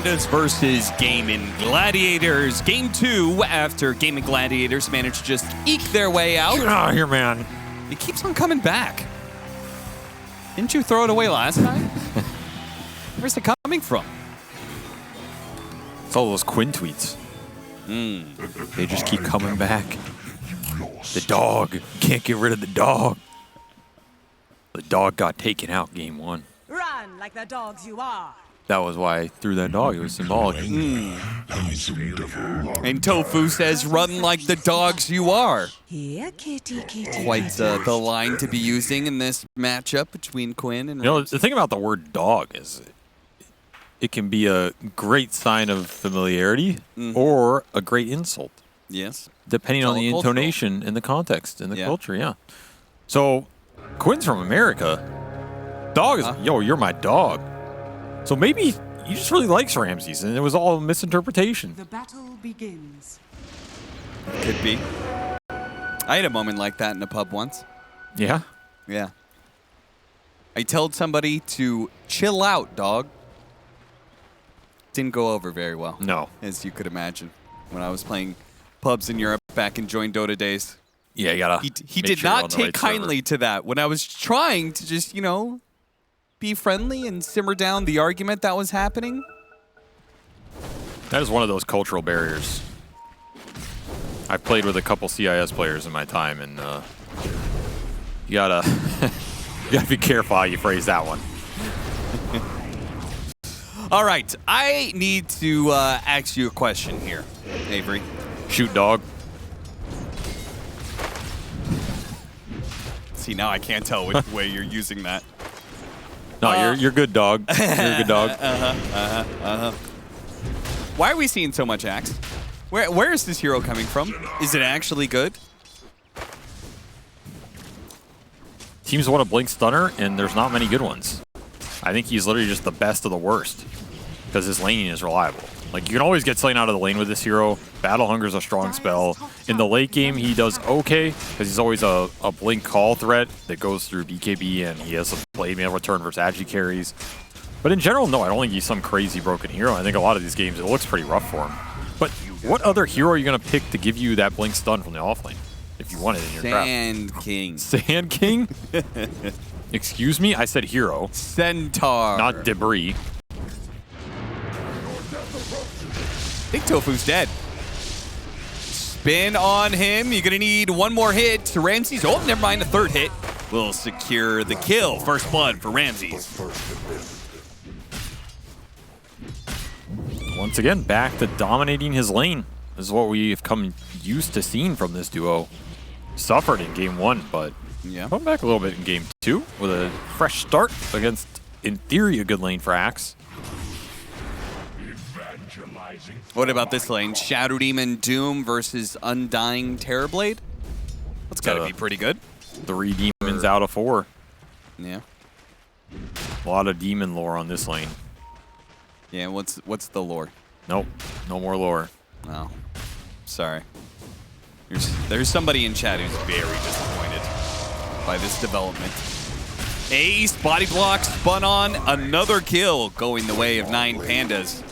Pandas versus Gaming Gladiators. Game 2 after Gaming Gladiators managed to just eke their way out. Get out of here, man. It keeps on coming back. Didn't you throw it away last time? Where's it coming from? It's all those Quinn tweets. They just keep coming back. The dog. Can't get rid of the dog. The dog got taken out game 1. Run like the dogs you are. That was why I threw that dog. It was symbolic. And Tofu says, run like the dogs you are. Here, kitty, kitty. Quite the line to be using in this matchup between Quinn and You know, Ramsey. the thing about the word dog is it can be a great sign of familiarity or a great insult, Yes. depending It's on all the cultural. intonation and the context and the Yeah. culture, yeah. So, Quinn's from America. Dog is, yo, you're my dog. So maybe he just really likes Ramses, and it was all a misinterpretation. The battle begins. Could be. I had a moment like that in a pub once. Yeah? Yeah. I told somebody to chill out, dog. Didn't go over very well. No. As you could imagine. When I was playing pubs in Europe back in Join Dota days. Yeah, you gotta. He make did sure you're not on the take right server. kindly to that when I was trying to just, be friendly and simmer down the argument that was happening. That is one of those cultural barriers. I've played with a couple CIS players in my time, and you gotta you gotta be careful how you phrase that one. All right, I need to ask you a question here, Avery. Shoot, dog. See, now I can't tell which way you're using that. No, you're good, dog. You're a good dog. Why are we seeing so much Axe? Where is this hero coming from? Is it actually good? Teams want a blink stunner, and there's not many good ones. I think he's literally just the best of the worst because his laning is reliable. Like, you can always get slain out of the lane with this hero. Battle Hunger's a strong spell. In the late game, he does okay because he's always a blink call threat that goes through BKB, and he has a play man return versus agi carries. But in general, no, I don't think he's some crazy broken hero. I think a lot of these games, it looks pretty rough for him. But what other hero are you going to pick to give you that blink stun from the offlane if you want it in your craft? Sand King. Sand King? Excuse me? I said hero, Centaur. not debris. I think Tofu's dead. Spin on him. You're going to need one more hit. Ramses, oh, never mind, a third hit will secure the kill. First blood for Ramses. Once again, back to dominating his lane. This is what we've come used to seeing from this duo. Suffered in game 1, but Yeah. come back a little bit in game 2 with a fresh start against, in theory, a good lane for Axe. What about this lane? Shadow Demon Doom versus Undying Terrorblade? That's got to be pretty good. 3 demons out of 4. Yeah. A lot of demon lore on this lane. Yeah, what's the lore? Nope, no more lore. Oh, sorry. There's somebody in chat who's very disappointed by this development. Ace, body block, spun on, another kill going the way of 9 Pandas.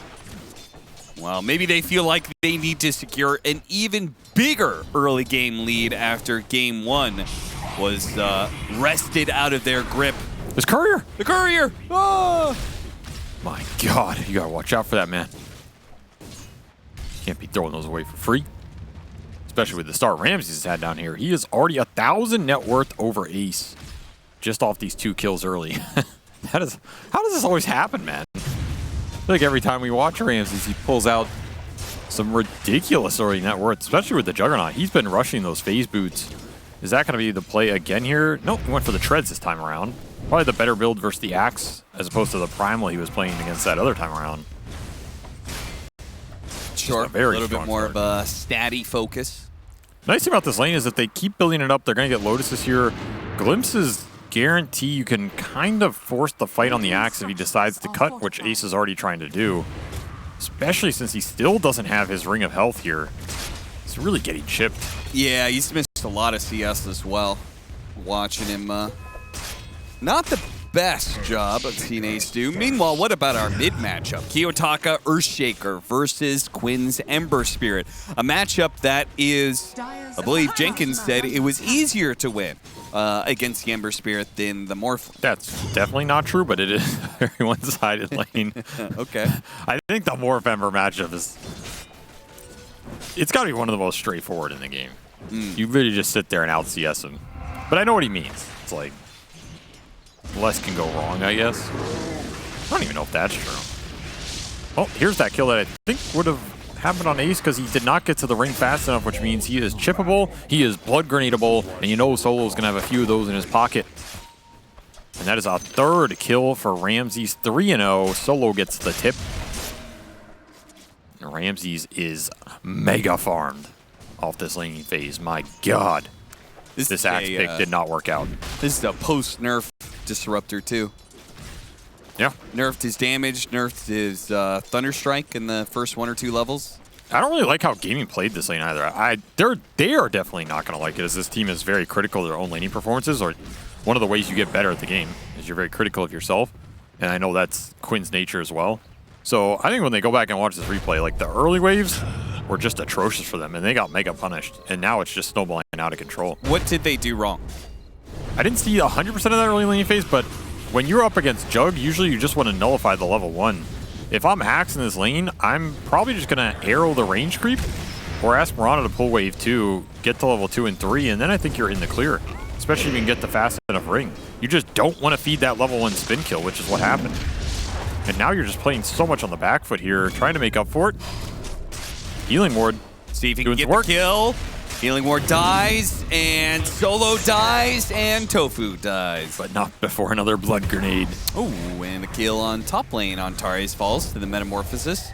Well, maybe they feel like they need to secure an even bigger early game lead after game 1 was wrested out of their grip. There's Courier! The Courier! Ah! My God, you gotta watch out for that, man. Can't be throwing those away for free. Especially with the start Ramses has had down here. He is already 1,000 net worth over Ace. Just off these 2 kills early. How does this always happen, man? I feel like every time we watch Ramses, he pulls out some ridiculous early net worth, especially with the Juggernaut. He's been rushing those phase boots. Is that going to be the play again here? Nope, he went for the treads this time around. Probably the better build versus the Axe, as opposed to the Primal he was playing against that other time around. Sure, a little bit more of a statty focus. Nice thing about this lane is that they keep building it up. They're going to get Lotuses here. Glimpses guarantee you can kind of force the fight on the Axe if he decides to cut, which Ace is already trying to do. Especially since he still doesn't have his Ring of Health here. He's really getting chipped. Yeah, he's missed a lot of CS as well. Watching him, not the best job of seeing Ace do. Meanwhile, what about our mid matchup? Kiyotaka Earthshaker versus Quinn's Ember Spirit. A matchup that is, I believe Jenkins said it was easier to win against the Ember Spirit than the Morph. That's definitely not true, but it is a very one-sided lane. Okay. I think the Morph Ember matchup is... It's got to be one of the most straightforward in the game. You really just sit there and out-CS him. But I know what he means. It's like, less can go wrong, I guess. I don't even know if that's true. Oh, here's that kill that I think would have happened on Ace because he did not get to the ring fast enough, which means he is chippable, he is blood grenadable, and you know Solo's going to have a few of those in his pocket. And that is a third kill for Ramses, 3-0. Solo gets the tip. And Ramses is mega farmed off this laning phase. My God. This axe pick did not work out. This is a post-nerf disruptor, too. Yeah. Nerfed his damage, nerfed his Thunder Strike in the first 1 or 2 levels. I don't really like how Gaming played this lane either. They are definitely not going to like it, as this team is very critical of their own laning performances. Or one of the ways you get better at the game is you're very critical of yourself. And I know that's Quinn's nature as well. So I think when they go back and watch this replay, like the early waves were just atrocious for them, and they got mega punished. And now it's just snowballing out of control. What did they do wrong? I didn't see 100% of that early lane phase, but when you're up against Jug, usually you just want to nullify the level 1. If I'm Axe in this lane, I'm probably just going to arrow the range creep or ask Mirana to pull wave 2, get to level 2 and 3, and then I think you're in the clear, especially if you can get the fast enough ring. You just don't want to feed that level 1 spin kill, which is what happened. And now you're just playing so much on the back foot here, trying to make up for it. Healing Ward. See if he can get the kill. Healing Ward dies, and Solo dies, and Tofu dies. But not before another blood grenade. Oh, and a kill on top lane on Tares falls to the Metamorphosis.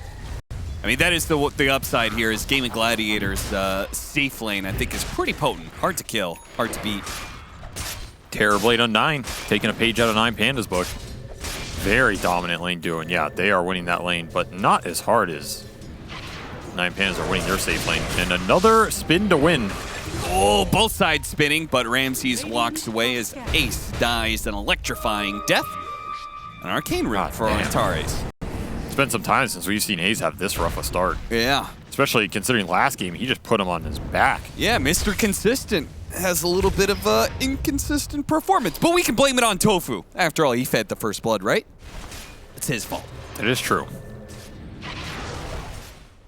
I mean, that is the upside here is Gaming Gladiators safe lane, I think, is pretty potent. Hard to kill, hard to beat. Terrorblade on 9, taking a page out of 9 Pandas book. Very dominant lane duo, and yeah, they are winning that lane, but not as hard as 9 Pandas are winning their safe lane. And another spin to win. Oh, both sides spinning, but Ramses walks away as Ace dies an electrifying death. An arcane rune for Antares. It's been some time since we've seen Ace have this rough a start. Yeah. Especially considering last game, he just put him on his back. Yeah, Mr. Consistent has a little bit of inconsistent performance, but we can blame it on Tofu. After all, he fed the first blood, right? It's his fault. It is true.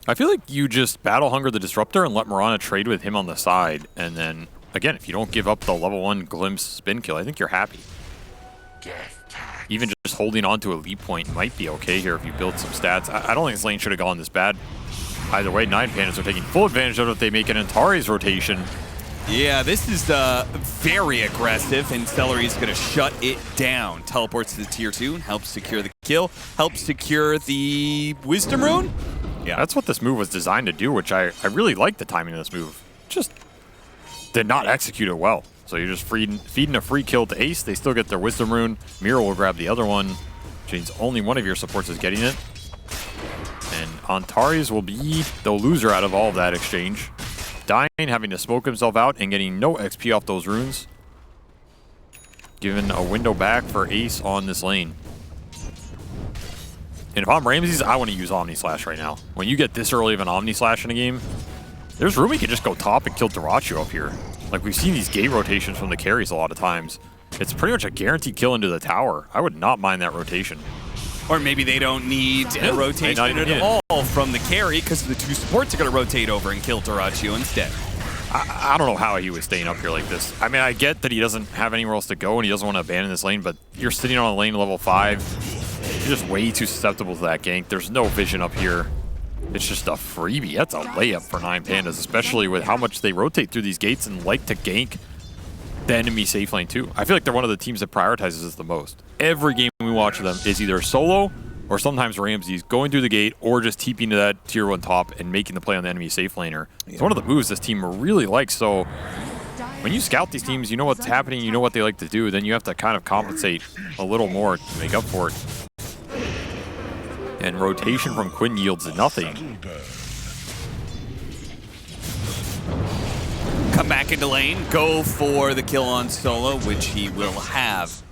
I feel like you just battle hunger the Disruptor and let Mirana trade with him on the side, and then, again, if you don't give up the level 1 glimpse spin kill, I think you're happy. Even just holding on to a lead point might be okay here if you build some stats. I don't think this lane should have gone this bad. Either way, 9 Pandas are taking full advantage of it if they make an Antares rotation. Yeah, this is very aggressive, and Celery's going to shut it down. Teleports to the tier 2 and helps secure the kill, helps secure the Wisdom Rune. Yeah, that's what this move was designed to do, which I really like the timing of this move. Just did not execute it well. So you're just feeding a free kill to Ace. They still get their Wisdom Rune. Mira will grab the other one, which means only one of your supports is getting it. And Antares will be the loser out of all of that exchange. Dying, having to smoke himself out, and getting no XP off those runes. Given a window back for Ace on this lane. And if I'm Ramses, I want to use Omni Slash right now. When you get this early of an Omni Slash in a game, there's room we can just go top and kill Dota2 up here. Like, we've seen these gate rotations from the carries a lot of times. It's pretty much a guaranteed kill into the tower. I would not mind that rotation. Or maybe they don't need a rotation at all from the carry because the 2 supports are going to rotate over and kill Dota2 instead. I don't know how he was staying up here like this. I mean, I get that he doesn't have anywhere else to go and he doesn't want to abandon this lane, but you're sitting on a lane level 5. You're just way too susceptible to that gank. There's no vision up here. It's just a freebie. That's a layup for 9 Pandas, especially with how much they rotate through these gates and like to gank the enemy safe lane too. I feel like they're one of the teams that prioritizes this the most. Every game we watch them is either Solo or sometimes Ramses going through the gate or just TPing to that tier 1 top and making the play on the enemy safe laner. It's one of the moves this team really likes. So when you scout these teams, you know what's happening, you know what they like to do, then you have to kind of compensate a little more to make up for it. And rotation from Quinn yields nothing. Come back into lane, go for the kill on Solo, which he will have.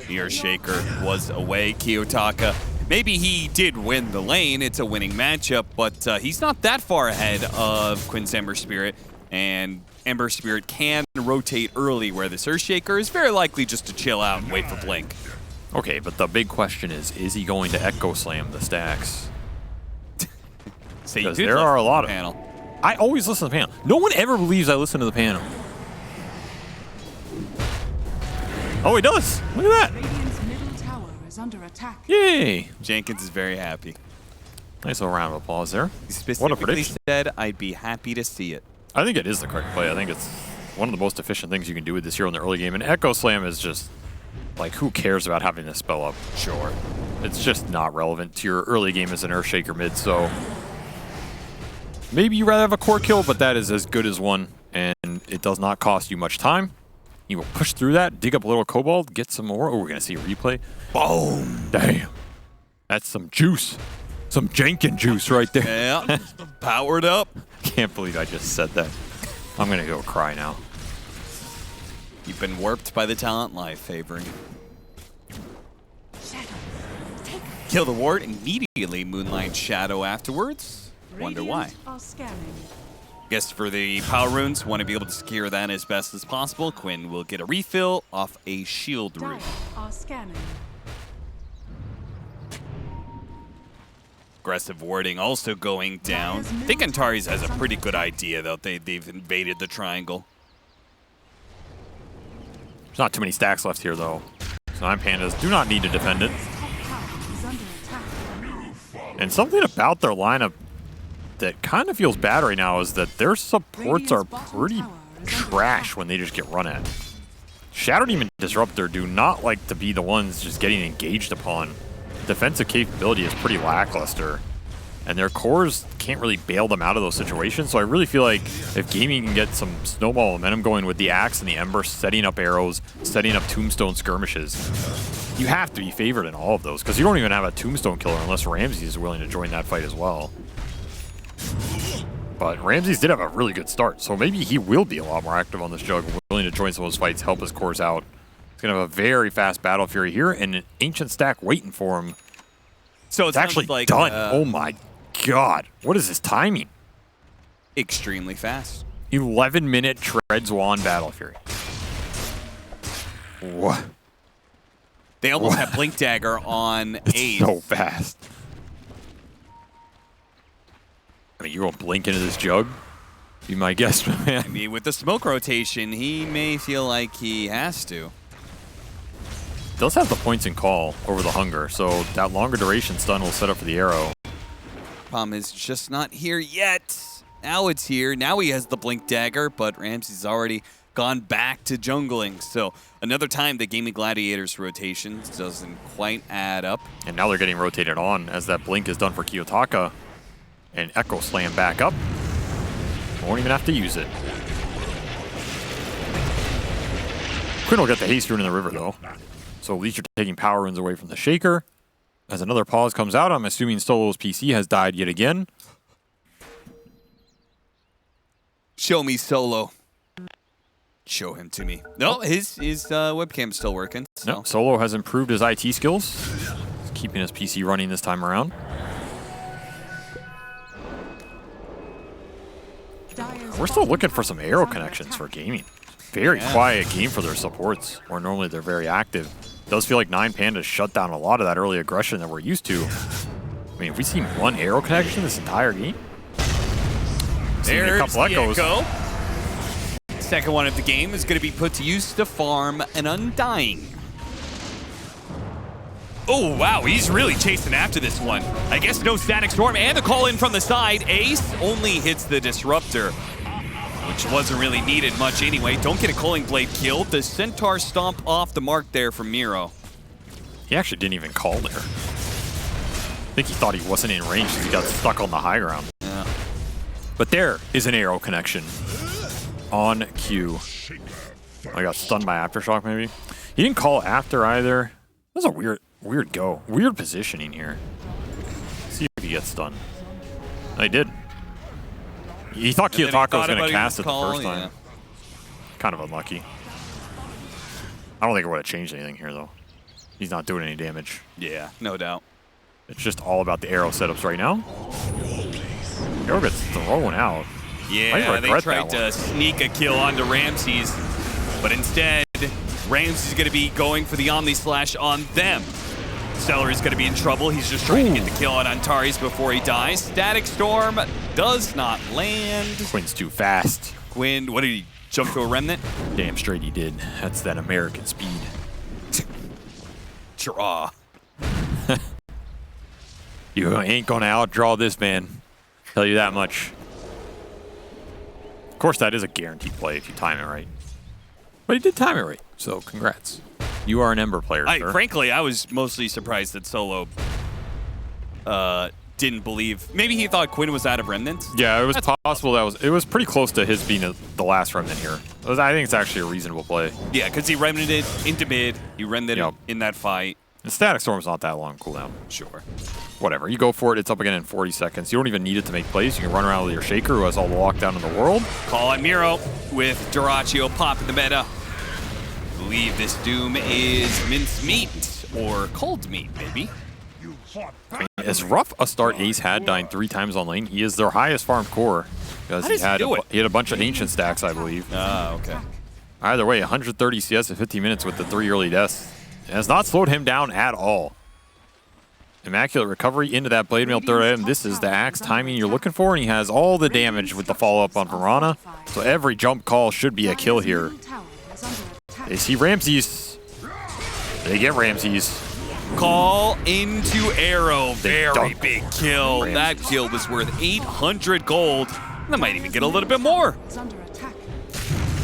The Earthshaker was away. Kiyotaka, maybe he did win the lane. It's a winning matchup, but he's not that far ahead of Quinn's Ember Spirit. And Ember Spirit can rotate early, where this Earthshaker is very likely just to chill out and wait for Blink. Okay, but the big question is he going to Echo Slam the stacks? Because there are a lot of panel. I always listen to the panel. No one ever believes I listen to the panel. Oh, he does. Look at that. Radiant's middle tower is under attack. Yay. Jenkins is very happy. Nice little round of applause there. He specifically what a prediction. said, I'd be happy to see it. I think it is the correct play. I think it's one of the most efficient things you can do with this hero in the early game. And Echo Slam is just, like, who cares about having this spell up? Sure. It's just not relevant to your early game as an Earthshaker mid, so maybe you'd rather have a core kill, but that is as good as one, and it does not cost you much time. You will push through that, dig up a little Cobalt, get some more. Oh, we're going to see a replay. Boom! Damn. That's some juice. Some Jenkins juice right there. Yeah, powered up. Can't believe I just said that. I'm going to go cry now. You've been warped by the talent life favoring. Kill the ward, immediately Moonlight Shadow afterwards. Wonder why. Are scanning. Guess for the power runes, want to be able to secure that as best as possible. Quinn will get a refill off a shield rune. Dire are scanning. Aggressive warding also going down. I think Antares has a pretty good idea, though. They've invaded the triangle. There's not too many stacks left here, though. So Pandas do not need to defend it. And something about their lineup that kind of feels bad right now is that their supports are pretty trash when they just get run at. Shadow Demon Disruptor do not like to be the ones just getting engaged upon. Defensive capability is pretty lackluster, and their cores can't really bail them out of those situations. So I really feel like if gaming can get some snowball momentum going with the Axe and the Ember, setting up arrows, setting up Tombstone skirmishes, you have to be favored in all of those, because you don't even have a Tombstone killer unless Ramses is willing to join that fight as well. But Ramses did have a really good start, so maybe he will be a lot more active on this jug, willing to join some of those fights, help his cores out. He's going to have a very fast Battle Fury here, and an Ancient Stack waiting for him. So it's actually like, done. Oh my god. What is his timing? Extremely fast. 11-minute Treads Wand Battle Fury. What? They almost have Blink Dagger on Ace. So fast. I mean, you won't blink into this jug? Be my guess, man. I mean, with the smoke rotation, he may feel like he has to. Does have the points and call over the hunger, so that longer duration stun will set up for the arrow. Problem is just not here yet. Now it's here. Now he has the Blink Dagger, but Ramsey's already gone back to jungling. So another time the Gaming Gladiators rotation doesn't quite add up. And now they're getting rotated on as that blink is done for Kiyotaka. And Echo Slam back up. Won't even have to use it. Quinn will get the haste rune in the river though. So at least you're taking power runes away from the Shaker. As another pause comes out, I'm assuming Solo's PC has died yet again. Show me Solo. Show him to me. No, his webcam's still working. So. No, Solo has improved his IT skills. He's keeping his PC running this time around. We're still looking for some arrow connections for gaming. Very quiet game for their supports, where normally they're very active. Does feel like 9 Pandas shut down a lot of that early aggression that we're used to. I mean, have we seen one arrow connection this entire game? There's a couple echoes. Echo. Second one of the game is going to be put to use to farm an Undying. Oh, wow, he's really chasing after this one. I guess no Static Storm and the call in from the side. Ace only hits the Disruptor, which wasn't really needed much anyway. Don't get a Culling Blade killed. The Centaur stomp off the mark there from Miro. He actually didn't even call there. I think he thought he wasn't in range because he got stuck on the high ground. Yeah. But there is an arrow connection on cue. I got stunned by Aftershock maybe. He didn't call after either. That was a weird go. Weird positioning here. Let's see if he gets stunned. No, he did. He thought Kiyotaka was going to cast it the first time. Kind of unlucky. I don't think it would have changed anything here, though. he's not doing any damage. Yeah, no doubt. It's just all about the arrow setups right now. Arrow gets thrown out. Yeah, they tried to sneak a kill onto Ramses, but instead, Ramses is going to be going for the Omni Slash on them. Celery's going to be in trouble. He's just trying to get the kill on Antares before he dies. Static Storm does not land. Quinn's too fast. Quinn, what did he jump to a Remnant? Damn straight he did. That's that American speed. Draw. You ain't gonna outdraw this man. Tell you that much. Of course, that is a guaranteed play if you time it right. But he did time it right, so congrats. You are an Ember player, sir. Frankly, I was mostly surprised that Solo didn't believe. Maybe he thought Quinn was out of Remnants. Yeah, it was possible that it was pretty close to his being the last Remnant here. I think it's actually a reasonable play. Yeah, because he Remnanted into mid. He Remnanted in that fight. The Static Storm's not that long cooldown. Sure. Whatever. You go for it. It's up again in 40 seconds. You don't even need it to make plays. You can run around with your Shaker, who has all the lockdown in the world. Call on Miro with Duraccio popping the meta. I believe this Doom is mincemeat or cold meat, maybe. I mean, as rough a start Ace had, dying 3 times on lane, he is their highest farmed core because he had a bunch of ancient stacks, I believe. Ah, okay. Either way, 130 CS in 15 minutes with the 3 early deaths. It has not slowed him down at all. Immaculate recovery into that blade mail third item. This is the axe timing you're looking for, and he has all the damage with the follow-up on Piranha. So every jump call should be a kill here. They see Ramses. They get Ramses. Call into arrow. Very dunk. big kill. Ramses. That kill was worth 800 gold. That might even get a little bit more.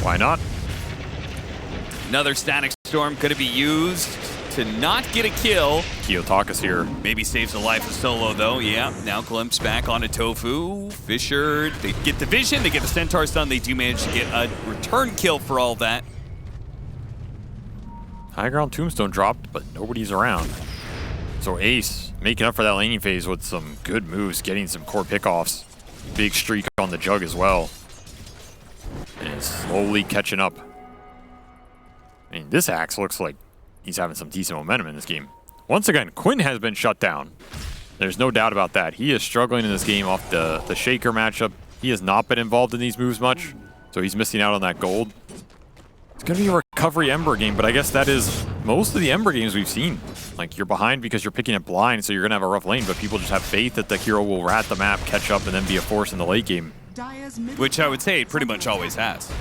Why not? Another Static Storm going to be used to not get a kill. Kiyotaka's here. Maybe saves the life of Solo, though. Yeah, now glimpse back onto Tofu. Fisher, they get the vision, they get the Centaur stun. They do manage to get a return kill for all that. High ground tombstone dropped, but nobody's around. So Ace making up for that laning phase with some good moves, getting some core pickoffs. Big streak on the jug as well. And is slowly catching up. I mean, this axe looks like he's having some decent momentum in this game. Once again, Quinn has been shut down. There's no doubt about that. He is struggling in this game off the Shaker matchup. He has not been involved in these moves much, so he's missing out on that gold. It's going to be a recovery Ember game, but I guess that is most of the Ember games we've seen. Like, you're behind because you're picking it blind, so you're going to have a rough lane, but people just have faith that the hero will rat the map, catch up, and then be a force in the late game. Which I would say it pretty much always has.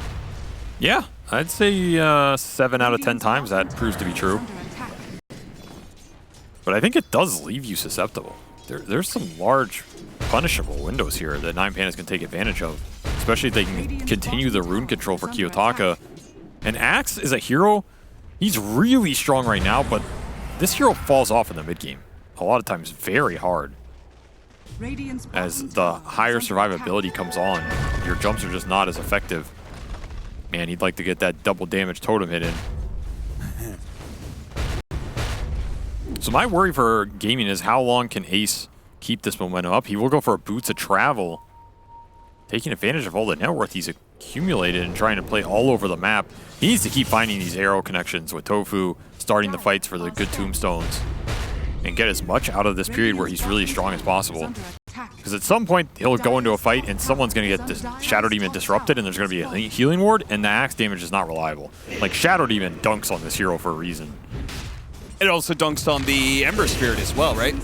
Yeah, I'd say 7 out of 10 times that proves to be true. But I think it does leave you susceptible. There's some large punishable windows here that 9 Pandas can take advantage of, especially if they can continue the rune control for Kiyotaka. And Axe is a hero, he's really strong right now, but this hero falls off in the mid game. A lot of times very hard. As the higher survivability comes on, your jumps are just not as effective. Man, he'd like to get that double damage totem hit in. So my worry for gaming is how long can Ace keep this momentum up? He will go for a Boots of Travel, taking advantage of all the net worth he's accumulated and trying to play all over the map. He needs to keep finding these arrow connections with Tofu, starting the fights for the good tombstones, and get as much out of this period where he's really strong as possible. Because at some point, he'll go into a fight and someone's going to get this Shadow Demon disrupted and there's going to be a healing ward, and the axe damage is not reliable. Like, Shadow Demon dunks on this hero for a reason. It also dunks on the Ember Spirit as well, right?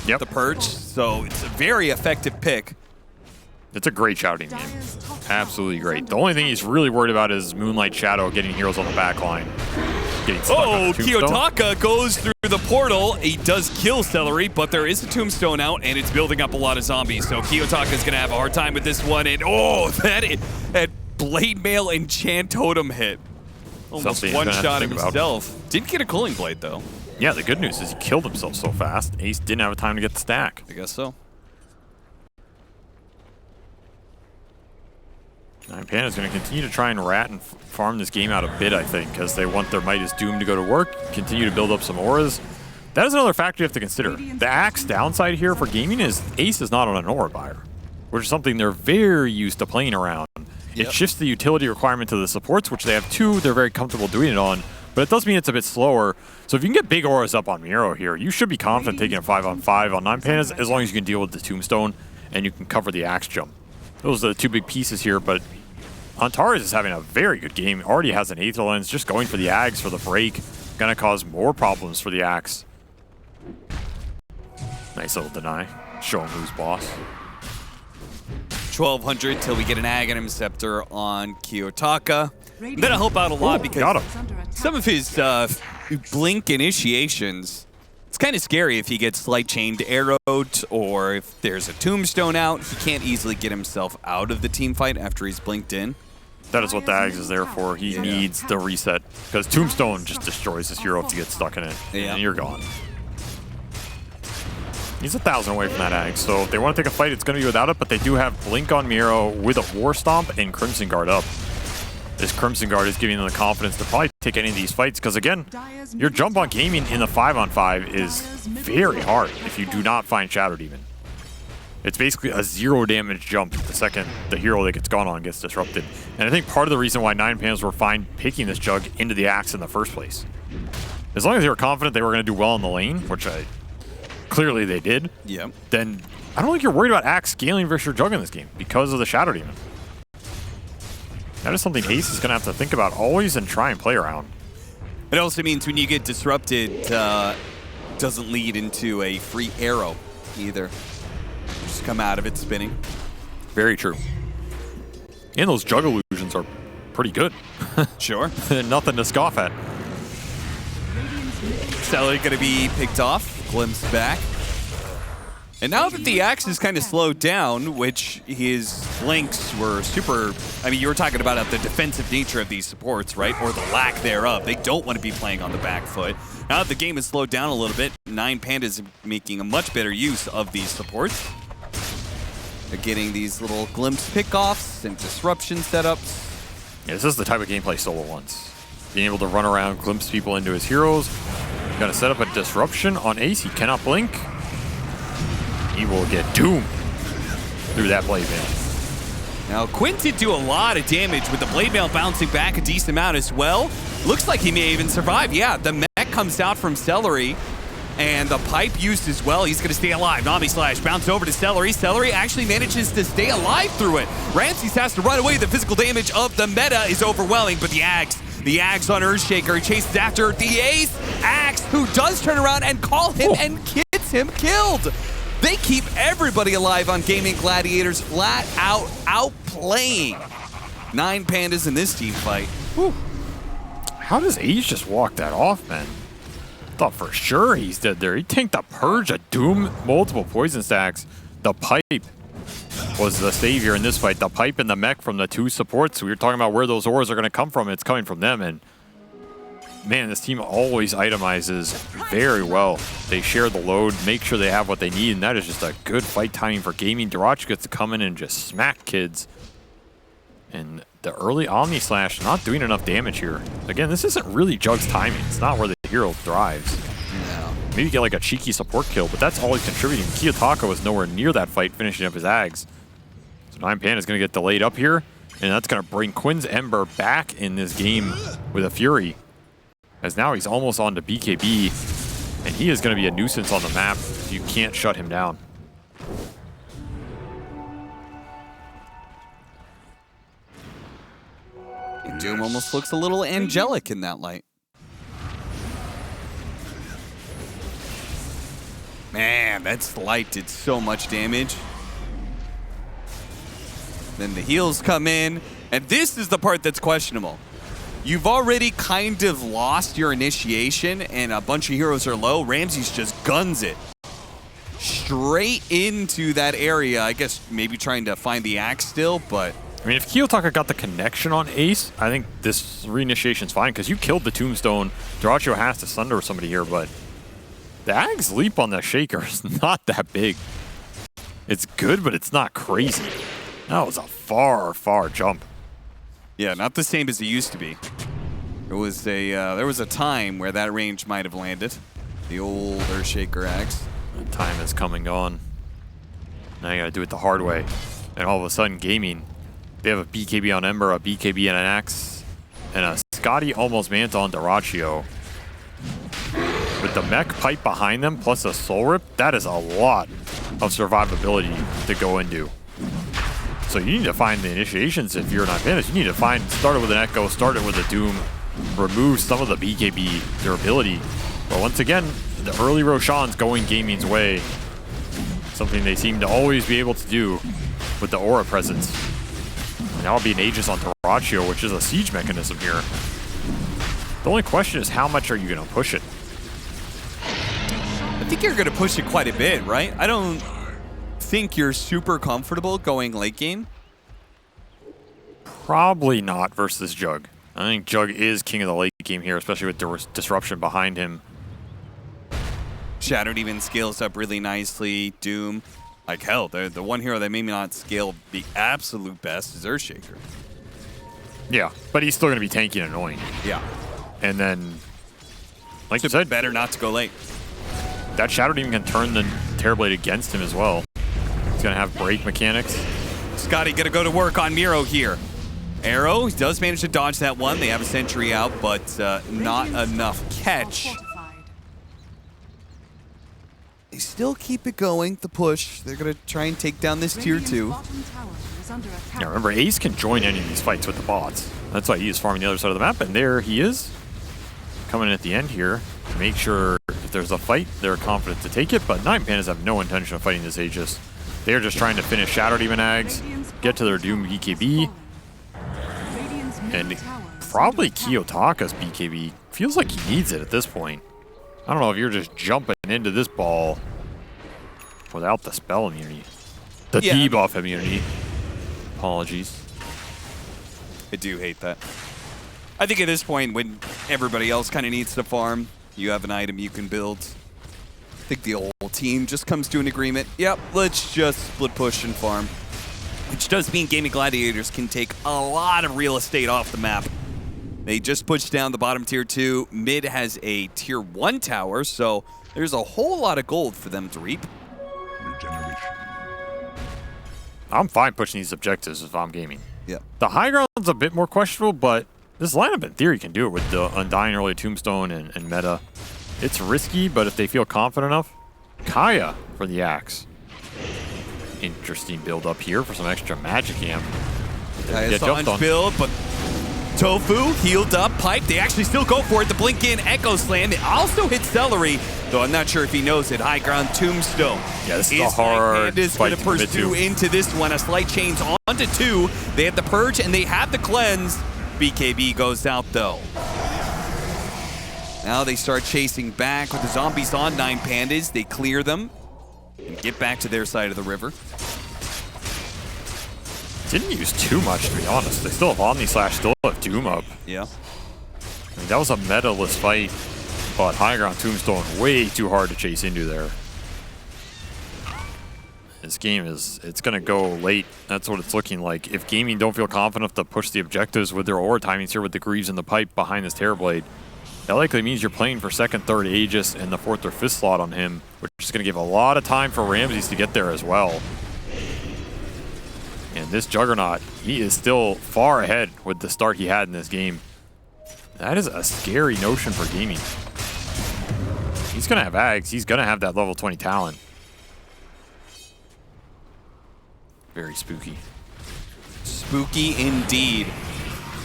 Yep. The Purge, so it's a very effective pick. It's a great Shadow Demon game. Absolutely great. The only thing he's really worried about is Moonlight Shadow getting heroes on the back line. Oh, Kiyotaka goes through the portal. He does kill Celery, but there is a tombstone out, and it's building up a lot of zombies. So Kiyotaka's going to have a hard time with this one. And oh, that Blade Mail Enchant Totem hit. Almost one-shot himself. Didn't get a Cooling Blade, though. Yeah, the good news is he killed himself so fast. Ace didn't have time to get the stack. I guess so. 9 Panda's going to continue to try and rat and farm this game out a bit, I think, because they want their Midas Doom to go to work, continue to build up some auras. That is another factor you have to consider. The axe downside here for gaming is Ace is not on an aura buyer, which is something they're very used to playing around. It shifts the utility requirement to the supports, which they have 2. They're very comfortable doing it on, but it does mean it's a bit slower. So if you can get big auras up on Miro here, you should be confident taking a 5-on-5 on 9 Pandas as long as you can deal with the Tombstone and you can cover the Axe jump. Those are the 2 big pieces here, but Antares is having a very good game. Already has an Aether Lens, just going for the Ags for the break. Gonna cause more problems for the Axe. Nice little deny. Show him who's boss. 1200 till we get an Aghanim Scepter on Kiyotaka. That'll help out a lot because got him. some of his blink initiations, it's kind of scary if he gets light chained arrowed or if there's a tombstone out. He can't easily get himself out of the team fight after he's blinked in. That is what the Ags is there for. He needs the reset because Tombstone just destroys this hero if you get stuck in it, and you're gone. He's 1,000 away from that Ag, so if they want to take a fight, it's going to be without it, but they do have Blink on Miro with a War Stomp and Crimson Guard up. This Crimson Guard is giving them the confidence to probably take any of these fights, because again, your jump on gaming in the 5-on-5 is very hard if you do not find Shadow Demon. It's basically a 0 damage jump the second the hero that gets gone on gets disrupted. And I think part of the reason why 9 Pandas were fine picking this Jug into the Axe in the first place. As long as they were confident they were going to do well in the lane, which clearly they did, then I don't think you're worried about Axe scaling versus your Jug in this game because of the Shadow Demon. That is something Ace is going to have to think about always and try and play around. It also means when you get disrupted, doesn't lead into a free arrow either. Just come out of it spinning. Very true. And those Jug illusions are pretty good. Sure. Nothing to scoff at. Celery going to be picked off. Glimpse back. And now that the Axe is kind of slowed down, which his blinks were super... I mean, you were talking about the defensive nature of these supports, right? Or the lack thereof. They don't want to be playing on the back foot. Now that the game has slowed down a little bit, 9 Pandas making a much better use of these supports. They're getting these little glimpse pickoffs and disruption setups. Yeah, this is the type of gameplay Solo wants. Being able to run around, glimpse people into his heroes. Got to set up a disruption on Ace. He cannot blink. He will get doomed through that blade mail. Now, Quinn did do a lot of damage with the blade mail bouncing back a decent amount as well. Looks like he may even survive. Yeah, the mech comes out from Celery, and the pipe used as well. He's going to stay alive. Nami Slash bounce over to Celery. Celery actually manages to stay alive through it. Ramses has to run away. The physical damage of the meta is overwhelming, but the Axe on Earthshaker chases after the Ace. Axe, who does turn around and call him and gets him killed. They keep everybody alive on Gaming Gladiators, flat out outplaying 9 Pandas in this team fight. Whew. How does Ace just walk that off, man? Thought for sure he's dead there. He tanked the Purge, a Doom, multiple poison stacks. The pipe was the savior in this fight. The pipe and the mech from the 2 supports. We were talking about where those auras are going to come from. It's coming from them, and man, this team always itemizes very well. They share the load, make sure they have what they need, and that is just a good fight timing for gaming. Durach gets to come in and just smack kids. And the early Omni Slash not doing enough damage here. Again, this isn't really Jug's timing. It's not where the hero thrives. No. Maybe get like a cheeky support kill, but that's all he's contributing. Kiyotaka was nowhere near that fight, finishing up his Ags. So 9 Pandas is going to get delayed up here, and that's going to bring Quinn's Ember back in this game with a Fury. As now he's almost on to BKB, and he is going to be a nuisance on the map. You can't shut him down. Doom almost looks a little angelic in that light. Man, that light did so much damage. Then the heals come in, and this is the part that's questionable. You've already kind of lost your initiation, and a bunch of heroes are low. Ramses just guns it straight into that area. I guess maybe trying to find the Axe still, but... I mean, if Kiyotaka got the connection on Ace, I think this reinitiation's fine, because you killed the Tombstone. Duracho has to sunder somebody here, but the Ag's leap on the Shaker is not that big. It's good, but it's not crazy. That was a far, far jump. Yeah, not the same as it used to be. There was a time where that range might have landed. The old Earthshaker Axe. The time is come and gone. Now you gotta do it the hard way. And all of a sudden, gaming, they have a BKB on Ember, a BKB and an Axe, and a Sky Scotty almost Manta on Dyrachyo. With the mech pipe behind them plus a soul rip, that is a lot of survivability to go into. So you need to find the initiations if you're not Pandas. You need to start it with an Echo, start it with a Doom, remove some of the BKB durability. But once again, the early Roshan's going gaming's way. Something they seem to always be able to do with the aura presence. And now it'll be an Aegis on Dyrachyo, which is a siege mechanism here. The only question is how much are you going to push it? I think you're going to push it quite a bit, right? I don't think you're super comfortable going late game. Probably not versus Jug. I think Jug is king of the late game here, especially with disruption behind him. Shattered even scales up really nicely. Doom, like hell, the one hero that maybe not scale the absolute best is Earthshaker. Yeah, but he's still going to be tanky and annoying. Yeah. And then, like you said, better not to go late. That Shattered even can turn the Terrorblade against him as well. He's going to have break mechanics. Scotty going to go to work on Miro here. Arrow does manage to dodge that one. They have a sentry out, but not enough catch. They still keep it going, the push. They're going to try and take down this tier 2. Yeah, remember, Ace can join any of these fights with the bots. That's why he is farming the other side of the map, and there he is. Coming in at the end here. Make sure if there's a fight, they're confident to take it, but Nine Pandas have no intention of fighting this Aegis. They're just trying to finish Shadow Demon Ags, get to their Doom BKB, and probably Kiyotaka's BKB. Feels like he needs it at this point. I don't know if you're just jumping into this ball without the spell immunity. The debuff immunity. Apologies. I do hate that. I think at this point, when everybody else kind of needs to farm, you have an item you can build. I think the whole team just comes to an agreement. Yep, let's just split push and farm. Which does mean Gaming Gladiators can take a lot of real estate off the map. They just pushed down the bottom tier 2. Mid has a tier 1 tower, so there's a whole lot of gold for them to reap. I'm fine pushing these objectives if I'm gaming. Yeah. The high ground's a bit more questionable, but this lineup in theory can do it with the Undying early Tombstone and meta. It's risky, but if they feel confident enough, Kaya for the axe. Interesting build up here for some extra magic amp. Kaya's on build, but Tofu healed up, pipe. They actually still go for it. The blink in Echo Slam. They also hit Celery, though I'm not sure if he knows it. High ground Tombstone. Yeah, this is a hard fight to pursue into this one. A slight change onto 2. They have the Purge and they have the Cleanse. BKB goes out though. Now they start chasing back with the zombies on 9 Pandas. They clear them and get back to their side of the river. Didn't use too much, to be honest. They still have Omni Slash, still have Doom up. Yeah. I mean, that was a meta-less fight, but high ground Tombstone way too hard to chase into there. This game it's going to go late. That's what it's looking like. If Gaming don't feel confident enough to push the objectives with their aura timings here with the Greaves and the pipe behind this Terrorblade, that likely means you're playing for second, third Aegis and the 4th or 5th slot on him, which is going to give a lot of time for Ramses to get there as well. And this Juggernaut, he is still far ahead with the start he had in this game. That is a scary notion for Gaming. He's going to have Ags. He's going to have that level 20 talent. Very spooky. Spooky indeed.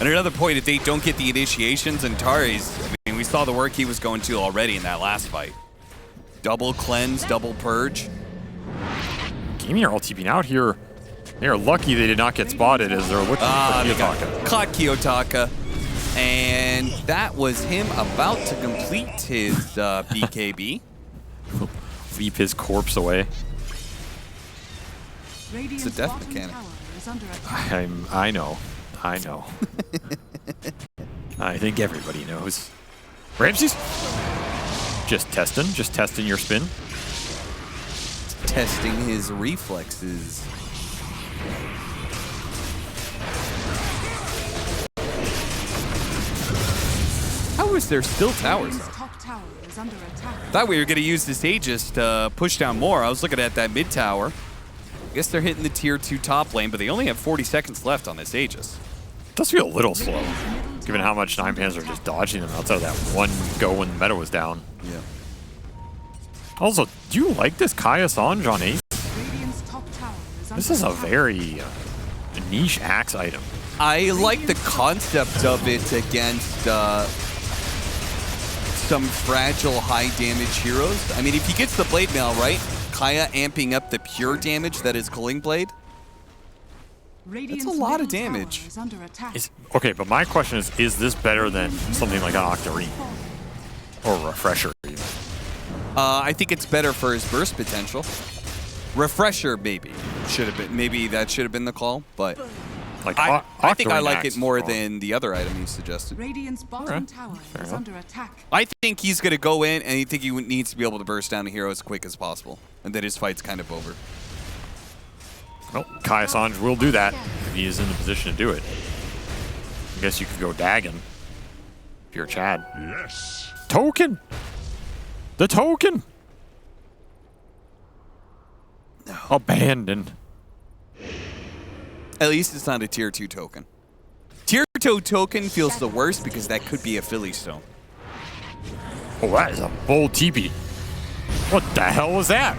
And another point, if they don't get the initiations, and Tari's, I mean, we saw the work he was going to already in that last fight. Double cleanse, double purge. Gaming are all TPing out here. They are lucky they did not get spotted as they're looking for Kiyotaka. Caught Kiyotaka. And that was him about to complete his BKB. Leap his corpse away. It's a death mechanic. I know. I think everybody knows. Ramses? Just testing your spin. Testing his reflexes. How is there still towers? Thought we were going to use this Aegis to push down more. I was looking at that mid tower. I guess they're hitting the tier 2 top lane, but they only have 40 seconds left on this Aegis. Does feel a little slow. given how much 9 Pandas are just dodging them outside of that one go when the meta was down. Yeah. Also, do you like this Kaya Sange on Ace? Radiant's top tower is This under is a attack. very niche axe item. I like the concept of it against some fragile high damage heroes. I mean, if he gets the blade mail right, Kaya amping up the pure damage that is Culling Blade. Radiant's That's a lot of middle tower damage. is under attack. Okay, but my question is this better than something like an Octarine? Or a Refresher, even? I think it's better for his burst potential. Refresher, maybe. Should have been. Maybe that should have been the call, but Like, I think I Octarine like axe it is more strong. than the other item you suggested. Radiant's bottom Alright, tower fair is enough. under attack. I think he's going to go in, and I think he needs to be able to burst down a hero as quick as possible, and then his fight's kind of over. Well, Kaya Sange will do that if he is in the position to do it. I guess you could go Dagon if you're Chad. Yes. Token! The token! Abandoned. At least it's not a tier 2 token. Tier 2 token feels the worst because that could be a Philly Stone. Oh, that is a bold TP. What the hell was that?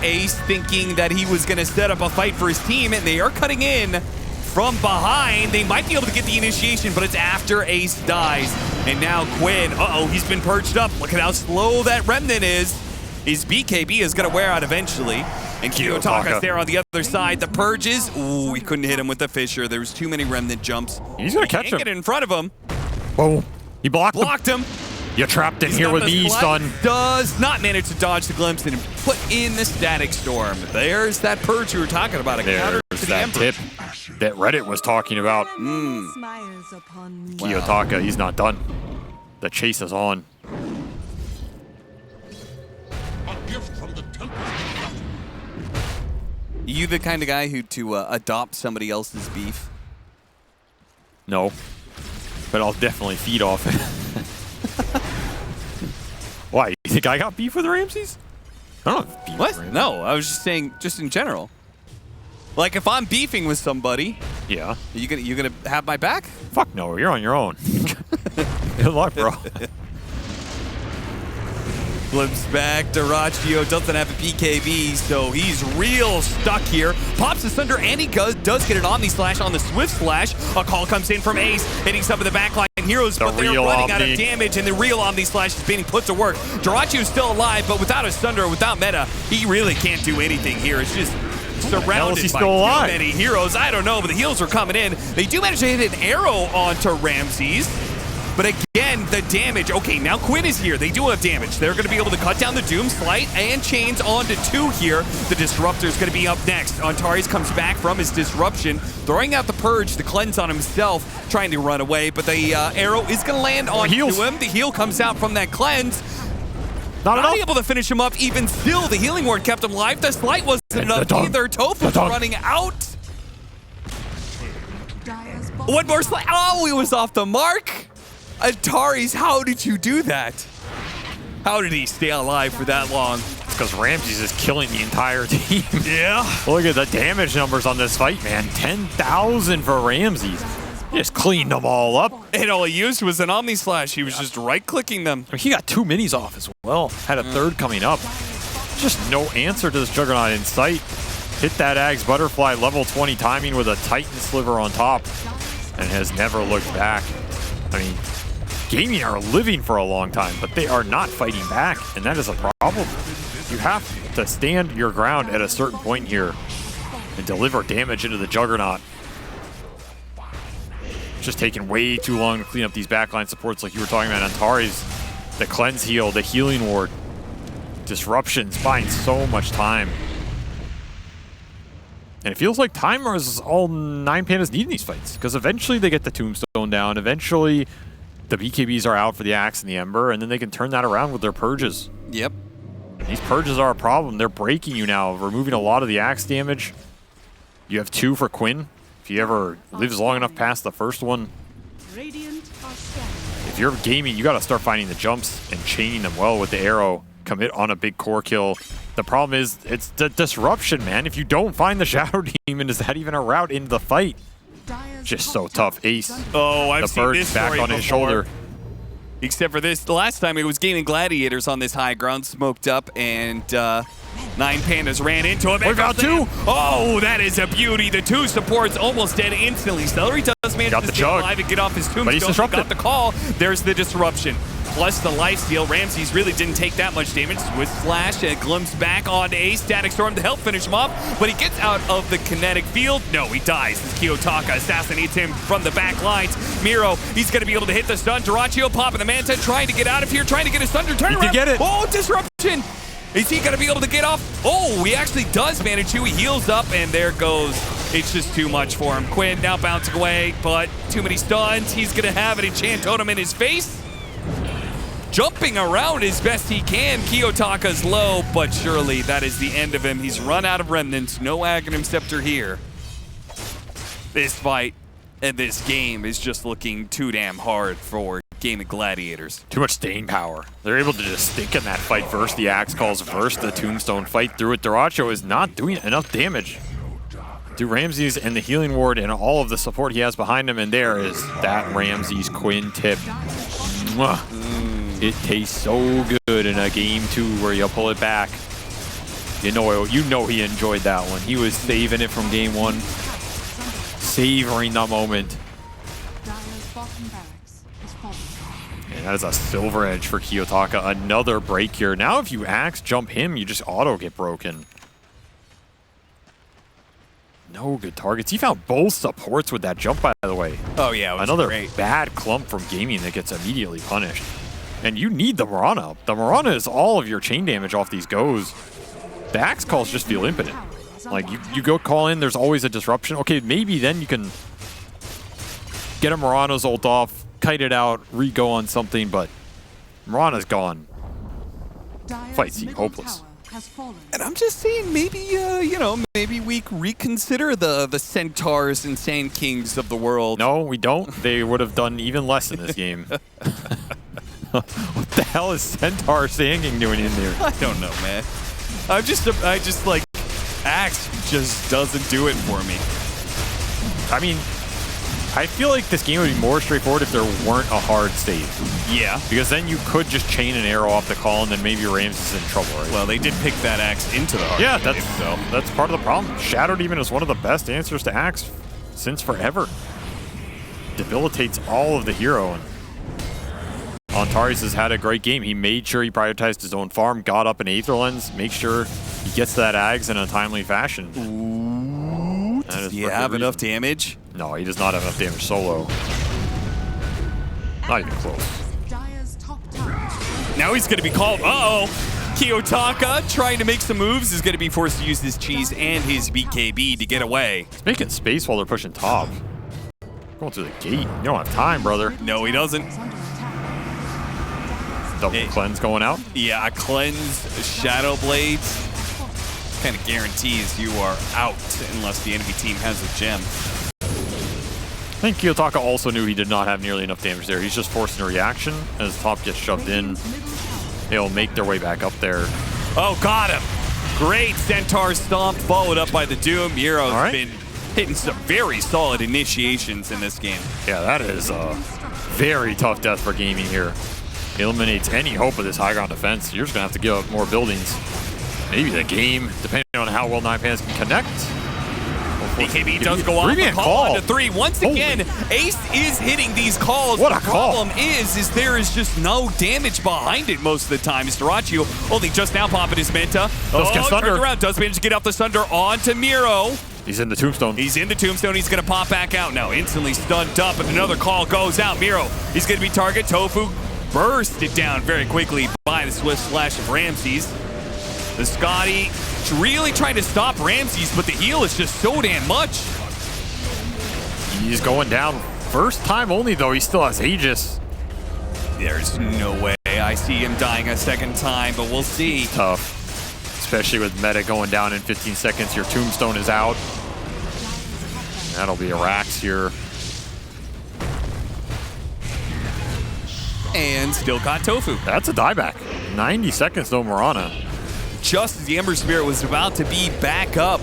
Ace thinking that he was going to set up a fight for his team, and they are cutting in from behind. They might be able to get the initiation, but it's after Ace dies. And now Quinn, he's been perched up. Look at how slow that Remnant is. His BKB is going to wear out eventually. And Kiyotaka's there on the other side. The purges. Ooh, we couldn't hit him with the Fisher. There was too many Remnant jumps. He's going to catch Can't him. get in front of him. Boom. He blocked him. Blocked him. You're trapped in here with me, son. Does not manage to dodge the glimpse and put in the Static Storm. There's that purge you were talking about. A counter There's to the that Ember. tip that Reddit was talking about. Smiles upon me. Kiyotaka, he's not done. The chase is on. A gift from the temple. You the kind of guy who to adopt somebody else's beef? No. But I'll definitely feed off it. Why? You think I got beef with Ramses? I don't have beef with What? Ramses. No, I was just saying, just in general. Like if I'm beefing with somebody, Yeah. you gonna have my back? Fuck no, you're on your own. Good luck, bro. Flips back. Duraccio doesn't have a PKB, so he's real stuck here. Pops the Thunder, and he does get an Omni Slash on the Swift Slash. A call comes in from Ace, hitting some of the backline heroes, but they're real running out Omni. of damage, and the real Omni Slash is being put to work. Duraccio's still alive, but without a Thunder, without meta, he really can't do anything here. It's just hell is surrounded he by still too alive? many heroes. I don't know, but the heals are coming in. They do manage to hit an arrow onto Ramses. But again, the damage. Okay, now Quinn is here. They do have damage. They're going to be able to cut down the Doom, Slight, and Chains onto 2 here. The Disruptor's going to be up next. Antares comes back from his disruption, throwing out the Purge, the cleanse on himself, trying to run away. But the arrow is going to land onto heals. him. The heal comes out from that cleanse. Not Not enough. able to finish him up. Even still, the Healing Ward kept him alive. The Slight wasn't And enough the dunk. either. Tofu's The dunk. running out. Dire's bottom One more tower Slight. Oh, he was off the mark. Antares, how did you do that? How did he stay alive for that long? It's because Ramses is killing the entire team. Yeah. Look at the damage numbers on this fight, man. 10,000 for Ramses. He just cleaned them all up. And all he used was an Omni Slash. He was just right-clicking them. I mean, he got 2 minis off as well. Had a third coming up. Just no answer to this Juggernaut in sight. Hit that Ags Butterfly level 20 timing with a Titan Sliver on top. And has never looked back. I mean, Gaming are living for a long time, but they are not fighting back. And that is a problem. You have to stand your ground at a certain point here and deliver damage into the Juggernaut. It's just taking way too long to clean up these backline supports like you were talking about. Antares, the cleanse heal, the healing ward, disruptions, buying so much time. And it feels like time is all 9 Pandas need in these fights, because eventually they get the Tombstone down, eventually the BKBs are out for the Axe and the Ember, and then they can turn that around with their Purges. Yep. These Purges are a problem. They're breaking you now, removing a lot of the Axe damage. You have 2 for Quinn. If he ever lives long enough past the first one, Radiant are scanning. if you're gaming, you got to start finding the jumps and chaining them well with the arrow. Commit on a big core kill. The problem is, it's the disruption, man. If you don't find the Shadow Demon, is that even a route into the fight? Dire's just so tough. Ace, Oh, I've the seen bird this back story on his before. shoulder. Except for this, the last time it was gaming Gladiators on this high ground, smoked up, and 9 Pandas ran into him. What about two? Oh, that is a beauty. The 2 supports almost dead instantly. Celery does manage Got to the stay chug. alive and get off his tombstone. But he's disrupted. Got the call. There's the disruption. Plus the lifesteal. Ramses really didn't take that much damage. With Slash, it glimpses back onto Ace. Static Storm to help finish him off, but he gets out of the kinetic field. No, he dies as Kiyotaka assassinates him from the back lines. Miro, he's going to be able to hit the stun. Duraccio popping the Manta, trying to get out of here, trying to get his thunder turn He around. can get it. Oh, disruption. Is he going to be able to get off? Oh, he actually does manage to. He heals up, and there goes. It's just too much for him. Quinn now bouncing away, but too many stuns. He's going to have an enchant totem in his face. Jumping around as best he can. Kiyotaka's low, but surely that is the end of him. He's run out of remnants. No Aghanim Scepter here. This fight and this game is just looking too damn hard for Game of Gladiators. Too much staying power. They're able to just stick in that fight versus the Axe Calls versus the Tombstone fight through it. Duraccio is not doing enough damage. Do Ramses and the healing ward and all of the support he has behind him, and there is that Ramses Quinn tip. Mwah. It tastes so good in a game 2 where you pull it back. You know he enjoyed that one. He was saving it from game 1, savoring the moment. Dire's bottom barracks is falling. And that is a silver edge for Kiyotaka. Another break here. Now if you axe jump him, you just auto get broken. No good targets. He found both supports with that jump, by the way. Oh, yeah. It was Another great. bad clump from gaming that gets immediately punished. And you need the Mirana up. The Mirana is all of your chain damage off these goes. The axe calls just feel impotent. Like, you go call in, there's always a disruption. Okay, maybe then you can get a Mirana's ult off, kite it out, re-go on something, but Mirana's gone. Dire's Fight seem middle hopeless. tower has fallen. And I'm just saying, maybe, maybe we reconsider the Centaurs and Sand Kings of the world. No, we don't. They would have done even less in this game. What the hell is Centaur Sanging doing in there? I don't know, man. I just like, Axe just doesn't do it for me. I mean, I feel like this game would be more straightforward if there weren't a hard save. Yeah. Because then you could just chain an arrow off the call and then maybe Ramses is in trouble, right? Well, they did pick that Axe into the hard yeah, save, that's part of the problem. Shadow Demon is one of the best answers to Axe since forever. Debilitates all of the hero. And Antares has had a great game. He made sure he prioritized his own farm, got up an Aether Lens, make sure he gets to that Ags in a timely fashion. Ooh, does he have enough damage? No, he does not have enough damage solo. Not even close. Dire's top tower. Now he's going to be called. Uh-oh. Kiyotaka, trying to make some moves, is going to be forced to use his cheese and his BKB to get away. He's making space while they're pushing top. Going through the gate. You don't have time, brother. No, he doesn't. Is under attack. Double cleanse going out. Yeah, a cleanse, Shadow Blades kind of guarantees you are out unless the enemy team has a gem. I think Kiyotaka also knew he did not have nearly enough damage there. He's just forcing a reaction as top gets shoved in. They'll make their way back up there. Oh, got him. Great Centaur stomp, followed up by the Doom. Miro's All right. been hitting some very solid initiations in this game. Yeah, that is a very tough death for gaming here. Eliminates any hope of this high ground defense. You're just going to have to give up more buildings. Maybe the game, depending on how well 9Pandas can connect. BKB does go off. Three-man Call call. onto 3. Once again, Ace is hitting these calls. What a the call. problem is there is just no damage behind it most of the time. Duraccio only just now popping his Manta. Does get Sunder. Turns around, does manage to get off the Sunder onto Miro. He's in the tombstone. He's in the tombstone. He's going to pop back out now. Instantly stunned up, and another call goes out. Miro, he's going to be target. Tofu bursted down very quickly by the swift slash of Ramses. The Scotty really trying to stop Ramses, but the heal is just so damn much. He's going down. First time only, though. He still has Aegis. There's no way I see him dying a second time, but we'll see. Tough. Especially with meta going down in 15 seconds. Your tombstone is out. That'll be a Rax here. And still got Tofu. That's a dieback. 90 seconds, though, Mirana. Just as the Ember Spirit was about to be back up.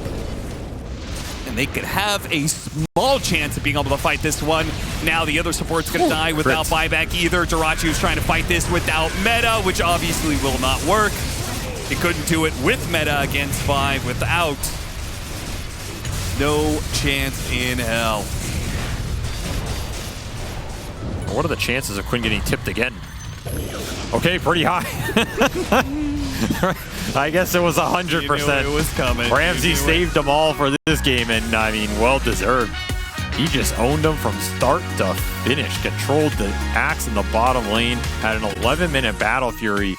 and they could have a small chance of being able to fight this one. Now the other support's going to die without buyback either. Jirachi's trying to fight this without meta, which obviously will not work. He couldn't do it with meta against 5 without. No chance in hell. What are the chances of Quinn getting tipped again? Okay, pretty high. I guess it was 100%. You knew it was coming. Ramsey saved them all for this game, and I mean, well deserved. He just owned them from start to finish. Controlled the Axe in the bottom lane. Had an 11-minute Battle Fury.